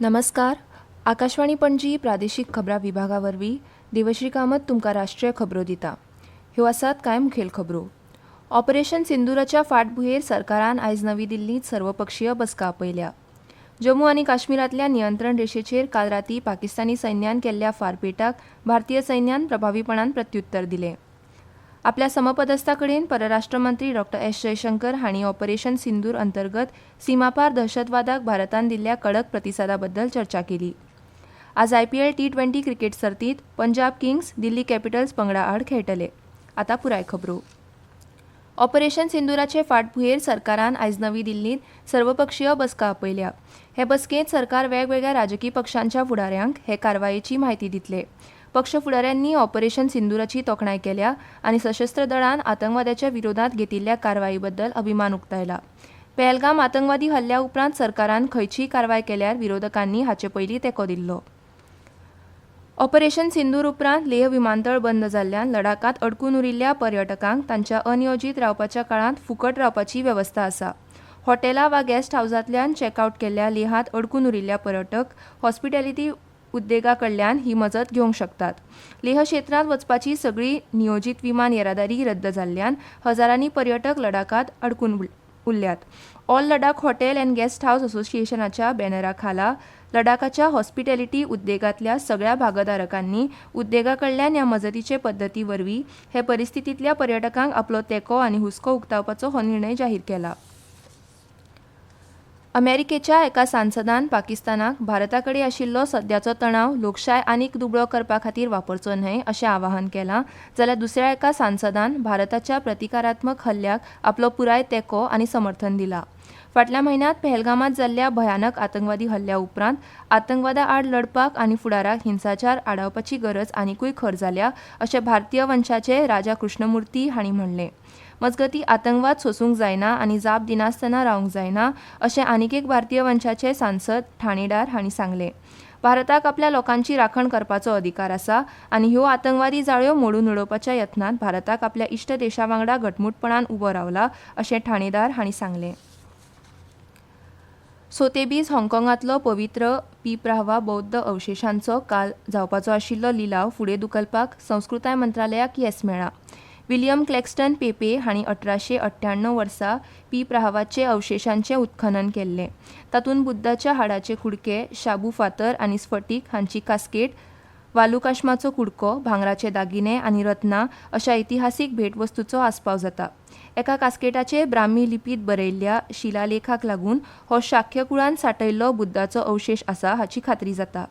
नमस्कार. आकाशवाणी पणजी प्रादेशीक खबरां विभागावरवीं देवश्री कामत तुमकां राष्ट्रीय खबरो दिता. ह्यो आसात कांय मुखेल खबरो. ऑपरेशन सिंदुराच्या फाटभुंयेर सरकारान आयज नवी दिल्लींत सर्वपक्षीय बसका आपयल्या. जम्मू आनी काश्मीरांतल्या नियंत्रण रेषेचेर काल रातीं पाकिस्तानी सैन्यान केल्ल्या फारपेटाक भारतीय सैन्यान प्रभावीपणान प्रत्युत्तर दिलें. आपल्या समपदस्था कडेन परराष्ट्र मंत्री डॉ. एस. जयशंकर हांणी ऑपरेशन सिंदूर अंतर्गत सीमापार दहशतवादाक भारतान दिल्ल्या कडक प्रतिसादा बद्दल चर्चा केली. आज IPL T20 क्रिकेट सर्तींत पंजाब किंग्स दिल्ली कॅपिटल्स पंगडा आड खेळटले. आतां पुराय खबरो. ऑपरेशन सिंदुराचे फाटभुंयेर सरकारान आयज नवी दिल्लींत सर्वपक्षीय बसका आपयल्या. हे बसकेंत सरकार वेगवेगळ्या राजकी पक्षांच्या फुडाऱ्यांक हे कारवायेची म्हायती दितले. पक्ष फुडाऱ्यांनी ऑपरेशन सिंदुराची तोखणाय केल्या आनी सशस्त्र दळान आतंकवाद्याच्या विरोधात घेतिल्ल्या कारवाये बद्दल अभिमान उक्तायला. पहलगाम आतंकवादी हल्ल्या उपरांत सरकारान खंयचीय कारवाय केल्यार विरोधकांनी हाचे पयलीं तेंको दिल्लो. ऑपरेशन सिंदूर उपरांत लेह विमानतळ बंद जाल्ल्यान लडाखांत अडकून उरिल्ल्या पर्यटकांक तांच्या अनियोजीत रावपाच्या काळांत फुकट रावपाची वेवस्था आसा. हॉटेलां वा गेस्ट हावसांतल्यान चेकआउट केल्ल्या लेहांत अडकून उरिल्ल्या पर्यटक हॉस्पिटॅलिटी उद्देगा कडल्यान ही मजत घेवंक शकतात. लेह क्षेत्रांत वचपाची सगळी नियोजीत विमान येरादारी रद्द जाल्ल्यान हजारांनी पर्यटक लडाखांत अडकून उरल्यात. All Ladakh hotel and guest house असोसिएशनाच्या बॅनरा खाला लडाखाच्या हॉस्पिटॅलिटी उद्देगांतल्या सगळ्या भागधारकांनी उद्देगा कडल्यान ह्या मजतीचे पद्दती वरवीं हे परिस्थितींतल्या पर्यटकांक आपलो तेंको आनी हुस्को उक्तावपाचो हो निर्णय जाहीर केला. अमेरिकेच्या एका सांसदान पाकिस्तानाक भारता कडेन आशिल्लो सद्याचो तणाव लोकशाय आनीक दुबळो करपा खातीर वापरचो न्हय अशें आवाहन केलां, जाल्यार दुसऱ्या एका सांसदान भारताच्या प्रतिकारात्मक हल्ल्याक आपलो पुराय तेंको आनी समर्थन दिलां. फाटल्या म्हयन्यांत पहलगामांत जाल्ल्या भयानक आतंकवादी हल्ल्या उपरांत आतंकवादा आड लढपाक आनी फुडाराक हिंसाचार आडावपाची गरज आनीकूय खर जाल्या अशें भारतीय वंशाचे राजा कृष्णमुर्ती हांणी म्हणलें. मजगतीं आतंकवाद सोसूंक जायना आनी जाप दिनासतना रावंक जायना अशें आनीक एक भारतीय वंशाचे सांसद ठाणेदार हांणी सांगलें. भारताक आपल्या लोकांची राखण करपाचो अधिकार आसा आनी ह्यो आतंकवादी जाळ्यो मोडून उडोवपाच्या यत्नांत भारताक आपल्या इश्ट देशा वांगडा घटमूटपणान उबो रावला अशें ठाणेदार हांणी सांगलें. सोतेबीज हाँगकाँगांतलो पवित्र पीपराहवा बौद्ध अवशेशांचो काल जावपाचो आशिल्लो लिलाव फुडें धुकलपाक संस्कृताय मंत्रालयाक येस मेळ्ळां. विलियम क्लॅक्स्टन पेपे हांणी 1898 वर्सा पीपराहवाचे अवशेशांचें उत्खनन केल्लें. तातूंत बुद्धाच्या हाडाचे कुडके, शाबू फातर आनी स्फटीक हांची कास्केट, वालुकाश्माचो कुडको, भांगराचे दागिने आनी रत्नां अशा इतिहासीक भेटवस्तूंचो आस्पाव जाता. एका कास्केटाचेर ब्राह्मी लिपीत बरयल्ल्या शिलालेखाक लागून हो शाक्य कुळान सांठयल्लो बुद्धाचो अवशेश आसा हाची खात्री जाता.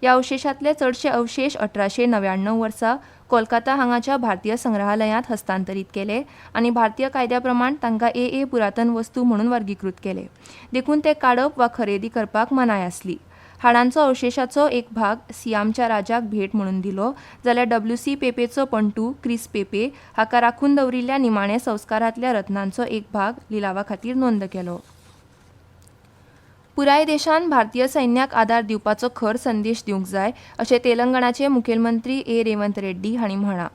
ह्या अवशेशांतले चडशे अवशेश 1899 वर्सा कोलकाता हांगाच्या भारतीय संग्रहालयांत हस्तांतरीत केले आनी भारतीय कायद्या प्रमाण तांकां AA पुरातन वस्तू म्हणून वर्गीकृत केले. देखून ते काडप वा खरेदी करपाक मनाय आसली. हाडांचो अवशेशाचो एक भाग सियामच्या राजाक भेट म्हणून दिलो जाल्यार WC पेपेचो पंटू क्रिस पेपे हाका राखून दवरिल्ल्या निमाणे संस्कारांतल्या रत्नांचो एक भाग लिलावा खातीर नोंद केलो. पुराय देशान भारतीय सैन्याक आदार दिवपाचो खर संदेश दिवंक जाय अशें तेलंगणाचे मुखेलमंत्री A. रेवंत रेड्डी हांणी म्हळां.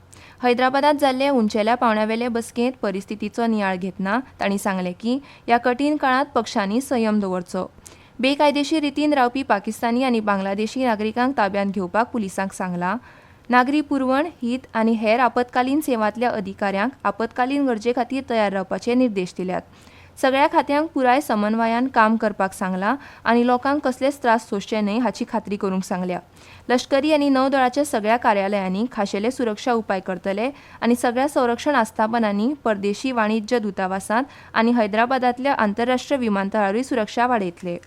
हैदराबादात जाल्ले उंचेल्या पावंड्यावेले बसकेंत परिस्थितीचो नियाळ घेतना तांणी सांगलें की ह्या कठीण काळांत पक्षांनी संयम दवरचो. बेकायदेशीर रितीन रावपी पाकिस्तानी आनी बांगलादेशी नागरिकांक ताब्यांत घेवपाक पुलिसांक सांगलां. नागरी पुरवण, हीत आनी हेर आपतकालीन सेवांतल्या अधिकाऱ्यांक आपतकालीन गरजे खातीर तयार रावपाचे निर्देश दिल्यात. सगळ्या खात्यांक पुराय समन्वयान काम करपाक सांगलां आनी लोकांक कसलेच त्रास सोंसचे न्हय हाची खात्री करूंक सांगल्या. लश्करी आनी नौदळाच्या सगळ्या कार्यालयांनी खाशेले सुरक्षा उपाय करतले आनी सगळ्या संरक्षण आस्थापनांनी परदेशी वाणिज्य दुतावासांत आनी हैदराबादांतल्या आंतरराष्ट्रीय विमानतळारूय सुरक्षा वाडयतले.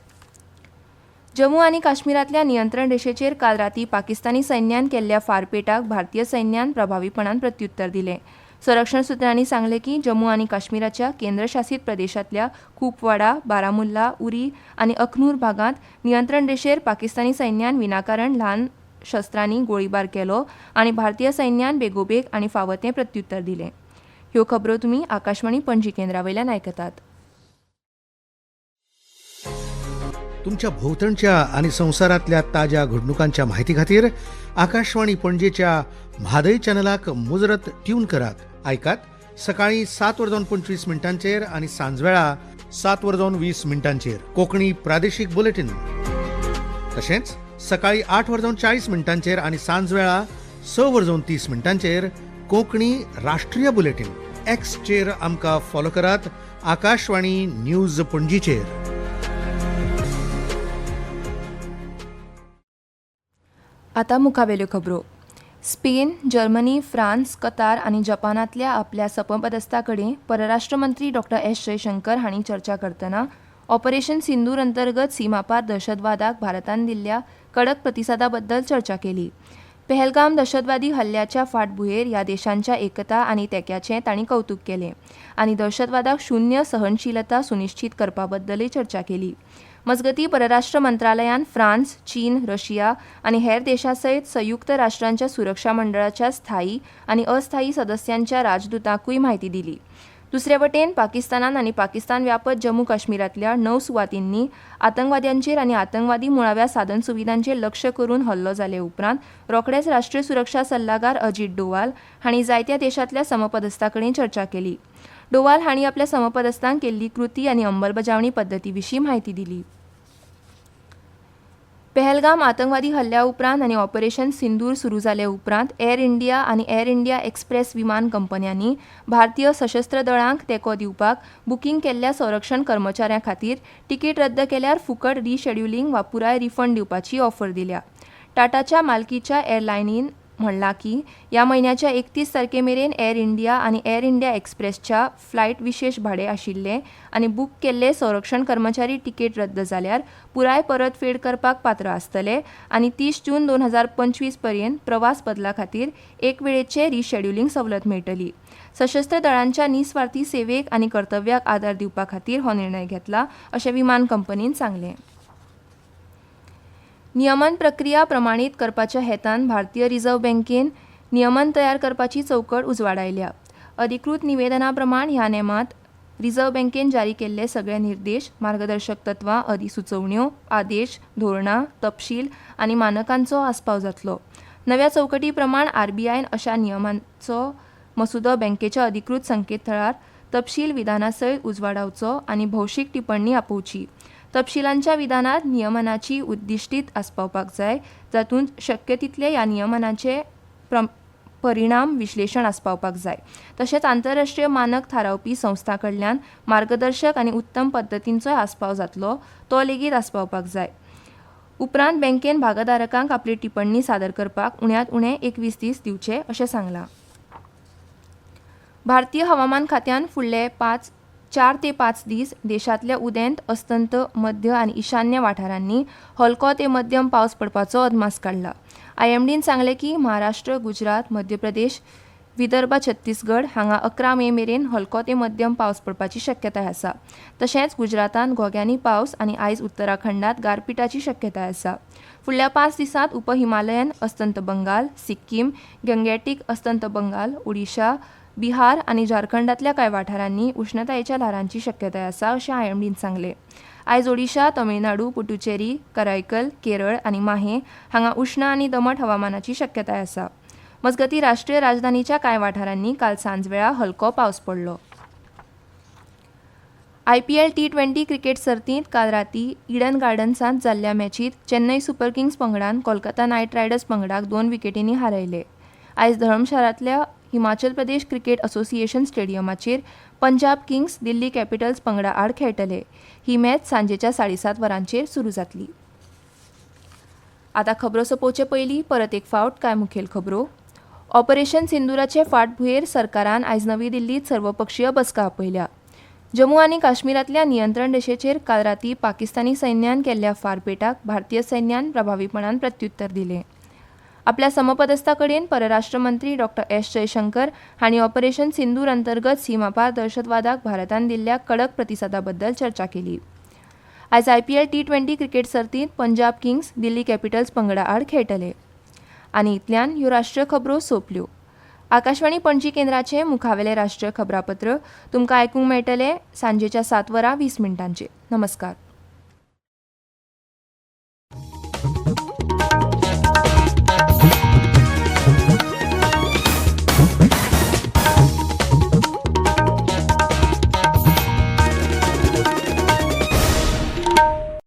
जम्मू आनी काश्मीरांतल्या नियंत्रण रेषेचेर काल रातीं पाकिस्तानी सैन्यान केल्ल्या फारपेटाक भारतीय सैन्यान प्रभावीपणान प्रत्युत्तर दिलें. संरक्षण सुत्रांनी सांगलें की जम्मू आनी काश्मीराच्या केंद्रशासीत प्रदेशांतल्या कुपवाडा, बारामुल्ला, उरी आनी अखनूर भागांत नियंत्रण रेषेर पाकिस्तानी सैन्यान विनाकारण ल्हान शस्त्रांनी गोळीबार केलो आनी भारतीय सैन्यान बेगोबेग आनी फावो तें प्रत्युत्तर दिलें. ह्यो खबरो तुमी आकाशवाणी पणजी केंद्रावयल्यान आयकतात. तुमच्या भोवतणच्या आणि संवसारांतल्या ताज्या घडणुकांच्या म्हायती खातीर आकाशवाणी पणजेच्या म्हादय चॅनलाक मुजरत ट्यून करात. ऐकात सकाळी 7:25 आणि सांजवेळा 7:20 कोंकणी प्रादेशीक बुलेटिन. तशेंच सकाळी 8:40 आणि सांजवेळा 6:30 कोंकणी राष्ट्रीय बुलेटिन एक्सचेर आमकां फॉलो करात. आकाशवाणी न्यूज पणजीचेर. आता मुखावेल्यो खबरो. स्पेन, जर्मनी, फ्रान्स, कतार आणि जपानांतल्या आपल्या समपदस्थां परराष्ट्र मंत्री डॉ. एस जयशंकर हांणी चर्चा करतना ऑपरेशन सिंदूर अंतर्गत सीमापार दहशतवादाक भारतान दिल्ल्या कडक प्रतिसादा बद्दल चर्चा केली. पहलगाम दहशतवादी हल्ल्याच्या फाटभुंयेर ह्या देशांच्या एकता आनी तेंक्याचें तांणी कौतुक केलें आनी दहशतवादाक शून्य सहनशीलता सुनिश्चित करपा बद्दलय चर्चा केली. मजगतीं परराष्ट्र मंत्रालयान फ्रान्स, चीन, रशिया आनी हेर देशां सयत संयुक्त राष्ट्रांच्या सुरक्षा मंडळाच्या स्थायी आनी अस्थायी सदस्यांच्या राजदूतांकूय म्हायती दिली. दुसरे वटेन पाकिस्तानान आनी पाकिस्तान व्यापत जम्मू काश्मीरांतल्या 9 सुवातींनी आतंकवाद्यांचेर आनी आतंकवादी मुळाव्या साधनसुविधांचेर लक्ष करून हल्लो जाले उपरांत रोखडेच राष्ट्रीय सुरक्षा सल्लागार अजीत डोवाल हांणी जायत्या देशांतल्या समपदस्थां चर्चा केली. डोवाल हांणी आपल्या समपदस्थांक केल्ली कृती आनी अंमलबजावणी पद्दती विशीं म्हायती दिली. पहलगाम आतंकवादी हल्ल्या उपरांत आनी ऑपरेशन सिंदूर सुरू जाले उपरांत एअर इंडिया आनी एअर इंडिया एक्सप्रेस विमान कंपन्यांनी भारतीय सशस्त्र दळांक तेंको दिवपाक बुकींग केल्ल्या संरक्षण कर्मचाऱ्यां खातीर तिकीट रद्द केल्यार फुकट रिशेड्युलिंग वा पुराय रिफंड दिवपाची ऑफर दिल्या. टाटाच्या मालकीच्या एअरलायनीन म्हणलां की ह्या म्हयन्याच्या 31 तारखेमेरेन एअर इंडिया आनी एअर इंडिया एक्सप्रेसच्या फ्लायट विशेष भाडें आशिल्ले आनी बूक केल्ले संरक्षण कर्मचारी तिकेट रद्द जाल्यार पुराय परतफेड करपाक पात्र आसतले आनी 30 जून 2025 पर्यंत प्रवास बदला खातीर एक वेळेचे रिशेड्युलिंग सवलत मेळटली. सशस्त्र दळांच्या निस्वार्थी सेवेक आनी कर्तव्याक आदार दिवपा खातीर हो निर्णय घेतला अशें विमान कंपनीन सांगलें. नियमन प्रक्रिया प्रमाणीत करपाच्या हेतान भारतीय रिझर्व्ह बँकेन नियमन तयार करपाची चौकट उजवाडायल्या. अधिकृत निवेदना प्रमाण ह्या नेमांत रिझर्व्ह बँकेन जारी केल्ले सगळे निर्देश, मार्गदर्शक तत्वां, अधिसुचोवण्यो, आदेश, धोरणां, तपशील आनी मानकांचो आस्पाव जातलो. नव्या चौकटी प्रमाण आरबीआयन अशा नियमांचो मसुदो बँकेच्या अधिकृत संकेतथळार तपशील विधाना सयत उजवाडावचो आनी भौशीक टिप्पणी आपोवची. तपशिलांच्या विधानात नियमनाची उद्दिष्टीत आस्पावपाक जाय, जातूंत शक्य तितले ह्या नियमनाचे परिणाम विश्लेशण आस्पावपाक जाय. तशेंच आंतरराष्ट्रीय मानक थारावपी संस्थां कडल्यान मार्गदर्शक आनी उत्तम पद्दतींचोय आस्पाव जातलो तो लेगीत आस्पावपाक जाय. उपरांत बँकेन भागधारकांक आपली टिप्पणी सादर करपाक उण्यांत उणें 21 दीस दिवचे अशें सांगलां. भारतीय हवामान खात्यान फुडले 4 ते 5 दीस देशांतल्या उदेंत, अस्तंत, मध्य आनी ईशान्य वाठारांनी हलको ते मध्यम पावस पडपाचो अदमास काडला. आयएमडीन सांगलें की महाराष्ट्र, गुजरात, मध्य प्रदेश, विदर्भ, छत्तीसगड हांगा 11 मे मेरेन हलको ते मध्यम पावस पडपाची शक्यताय आसा. तशेंच गुजरातांत घोग्यांनी पावस आनी आयज उत्तराखंडांत गारपिटाची शक्यताय आसा. फुडल्या 5 दिसांत उपहिमालयन, अस्तंत बंगाल, सिक्कीम, गंगेटीक अस्तंत बंगाल, ओडिशा, बिहार आनी झारखंडांतल्या कांय वाठारांनी उश्णतायेच्या ल्हारांची शक्यताय आसा अशें आयएमडीन सांगलें. आयज ओडिशा, तमिळनाडू, पुडुचेरी, करायकल, केरळ आनी माहे हांगा उश्ण आनी दमट हवामानाची शक्यताय आसा. मजगतीं राष्ट्रीय राजधानीच्या कांय वाठारांनी काल सांजवेळा हलको पावस पडलो. IPL T20 क्रिकेट सर्तींत काल रातीं इडन गार्डन्सांत जाल्ल्या मॅचींत चेन्नई सुपर किंग्स पंगडान कोलकाता नायट रायडर्स पंगडाक 2 विकेटींनी हारयले. आयज धर्मशारांतल्या हिमाचल प्रदेश क्रिकेट असोसिएशन स्टेडियमाचेर पंजाब किंग्स दिल्ली कॅपिटल्स पंगडा आड खेळटले. ही मॅच सांजेच्या 7:30 वरांचेर सुरू जातली. आतां खबरो सोंपोवचे पयलीं परत एक फावट कांय मुखेल खबरो. ऑपरेशन सिंदुराचे फाटभुंयेर सरकारान आयज नवी दिल्लींत सर्वपक्षीय बसका आपयल्या. जम्मू आनी काश्मीरांतल्या नियंत्रण रेषेचेर काल रातीं पाकिस्तानी सैन्यान केल्ल्या फारपेटाक भारतीय सैन्यान प्रभावीपणान प्रत्युत्तर दिलें. आपल्या समपदस्थां कडेन परराष्ट्र मंत्री डॉ. एस जयशंकर हांणी ऑपरेशन सिंदूर अंतर्गत सीमापार दहशतवादाक भारतान दिल्ल्या कडक प्रतिसादा बद्दल चर्चा केली. आयज IPL T20 क्रिकेट सर्तींत पंजाब किंग्स दिल्ली कॅपिटल्स पंगडा आड खेळटले. आनी इतल्यान ह्यो राष्ट्रीय खबरो सोंपल्यो. आकाशवाणी पणजी केंद्राचे मुखावेले राष्ट्रीय खबरापत्र तुमकां आयकूंक मेळटले सांजेच्या 7:20 नमस्कार.